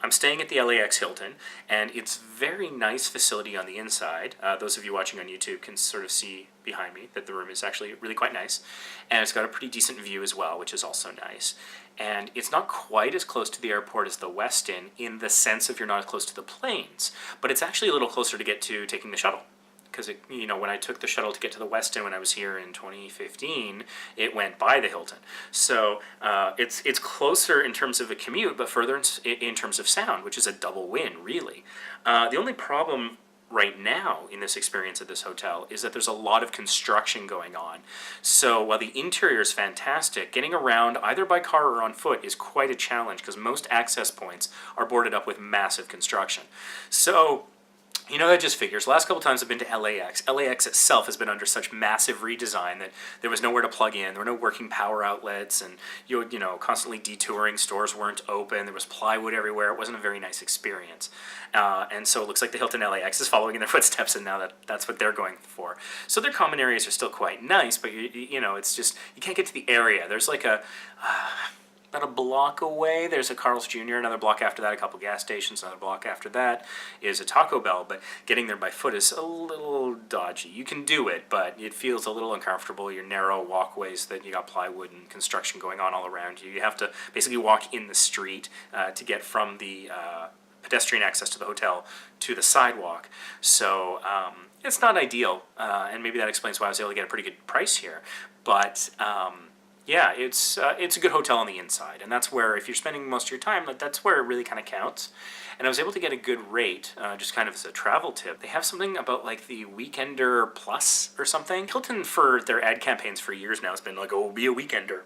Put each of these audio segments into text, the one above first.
I'm staying at the LAX Hilton, and it's a very nice facility on the inside. Those of you watching on YouTube can sort of see behind me that the room is actually really quite nice. And it's got a pretty decent view as well, which is also nice. And it's not quite as close to the airport as the Westin in the sense of you're not as close to the planes, but it's actually a little closer to get to taking the shuttle. Because, when I took the shuttle to get to the Westin when I was here in 2015, it went by the Hilton. So it's closer in terms of a commute, but further in terms of sound, which is a double win, really. The only problem right now in this experience at this hotel is that there's a lot of construction going on. So while the interior is fantastic, getting around either by car or on foot is quite a challenge because most access points are boarded up with massive construction. So that just figures. The last couple times I've been to LAX, LAX itself has been under such massive redesign that there was nowhere to plug in, there were no working power outlets, and constantly detouring, stores weren't open, there was plywood everywhere. It wasn't a very nice experience. And so it looks like the Hilton LAX is following in their footsteps, and now that's what they're going for. So their common areas are still quite nice, but it's just, you can't get to the area. There's like about a block away, there's a Carl's Jr., another block after that, a couple gas stations, another block after that is a Taco Bell, but getting there by foot is a little dodgy. You can do it, but it feels a little uncomfortable. Your narrow walkways that you got plywood and construction going on all around you. You have to basically walk in the street to get from the pedestrian access to the hotel to the sidewalk. So it's not ideal, and maybe that explains why I was able to get a pretty good price here. But yeah, it's a good hotel on the inside, and that's where, if you're spending most of your time, that's where it really kind of counts. And I was able to get a good rate, just kind of as a travel tip. They have something about like the Weekender Plus or something. Hilton, for their ad campaigns for years now, has been like, oh, be a weekender.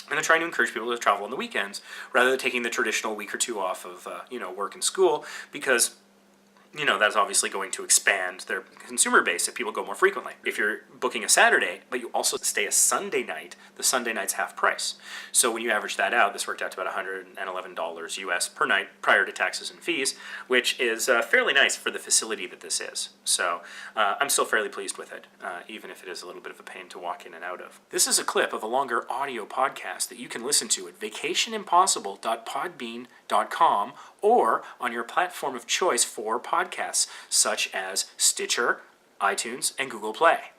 And they're trying to encourage people to travel on the weekends rather than taking the traditional week or two off of work and school, because that's obviously going to expand their consumer base if people go more frequently. If you're booking a Saturday, but you also stay a Sunday night, the Sunday night's half price. So when you average that out, this worked out to about $111 US per night prior to taxes and fees, which is fairly nice for the facility that this is. So I'm still fairly pleased with it, even if it is a little bit of a pain to walk in and out of. This is a clip of a longer audio podcast that you can listen to at vacationimpossible.podbean.com or on your platform of choice for podcasts, such as Stitcher, iTunes, and Google Play.